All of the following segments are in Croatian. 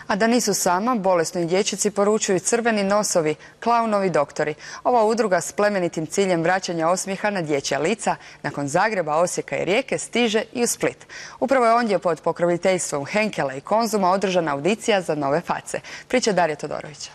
A da nisu sama, bolesnoj dječici poručuju crveni nosovi, klaunovi doktori. Ova udruga s plemenitim ciljem vraćanja osmijeha na dječja lica nakon Zagreba, Osijeka i Rijeke stiže i u Split. Upravo je ondje pod pokroviteljstvom Henkela i Konzuma održana audicija za nove face. Priča Darija Todorovića.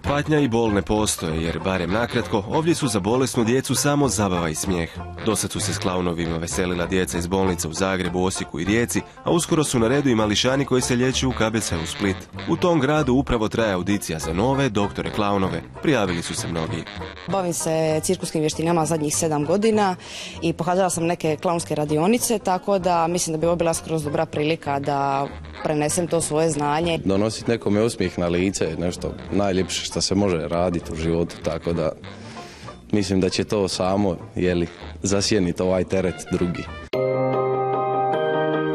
Patnja i bol ne postoje, jer barem nakratko, ovdje su za bolesnu djecu samo zabava i smijeh. Dosad su se s klaunovima veselila djeca iz bolnica u Zagrebu, Osijeku i Rijeci, a uskoro su na redu i mališani koji se liječe u KBC-u Split. U tom gradu upravo traje audicija za nove doktore klaunove. Prijavili su se mnogi. Bavim se cirkuskim vještinama zadnjih 7 godina i pohađala sam neke klaunske radionice, tako da mislim da bi ovo bila skroz dobra prilika da prenesem to svoje znanje. Donositi nekome osmijeh na lice je nešto najljepše što se može raditi u životu, tako da mislim da će to samo zasjeniti ovaj teret drugi.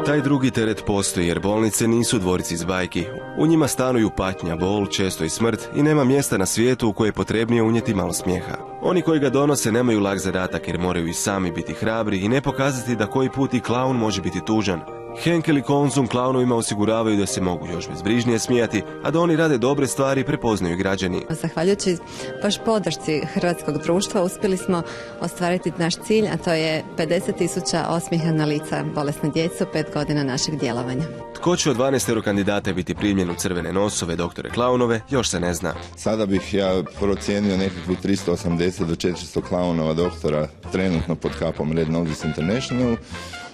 Taj drugi teret postoji jer bolnice nisu dvorici iz bajki. U njima stanuju patnja, bol, često i smrt i nema mjesta na svijetu u koje je potrebnije unijeti malo smijeha. Oni koji ga donose nemaju lak zadatak jer moraju i sami biti hrabri i ne pokazati da koji put i klaun može biti tužan. Henkel i Konzum klaunovima osiguravaju da se mogu još bezbrižnije smijati, a da oni rade dobre stvari prepoznaju građani. Zahvaljujući baš podršci hrvatskog društva uspjeli smo ostvariti naš cilj, a to je 50.000 osmijeha na lica bolesne djece u 5 godina našeg djelovanja. Tko će od 12 kandidata biti primljen u crvene nosove doktore klaunove, još se ne zna. Sada bih ja procijenio nekakvih 380 do 400 klaunova doktora trenutno pod kapom Red Noses International.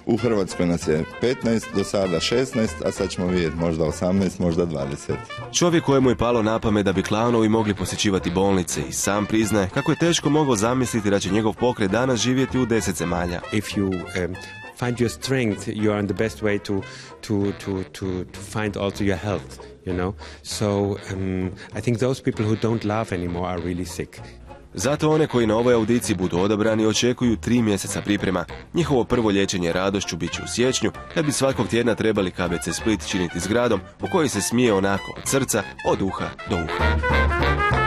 U Hrvatskoj nas je 15, do sada 16, a sad ćemo vidjeti možda 18, možda 20. Čovjek kojemu je palo na pamet da bi klaunovi mogli posjećivati bolnice i sam priznaje kako je teško mogao zamisliti da će njegov pokret danas živjeti u 10 zemalja. If you find your strength, you are in the best way to find also your health, you know. So I think those people who don't laugh anymore are really sick. Zato one koji na ovoj audiciji budu odabrani očekuju 3 mjeseca priprema. Njihovo prvo liječenje radošću bit će u siječnju, kad bi svakog tjedna trebali KBC Split činiti zgradom u kojoj se smije onako od srca, od uha do uha.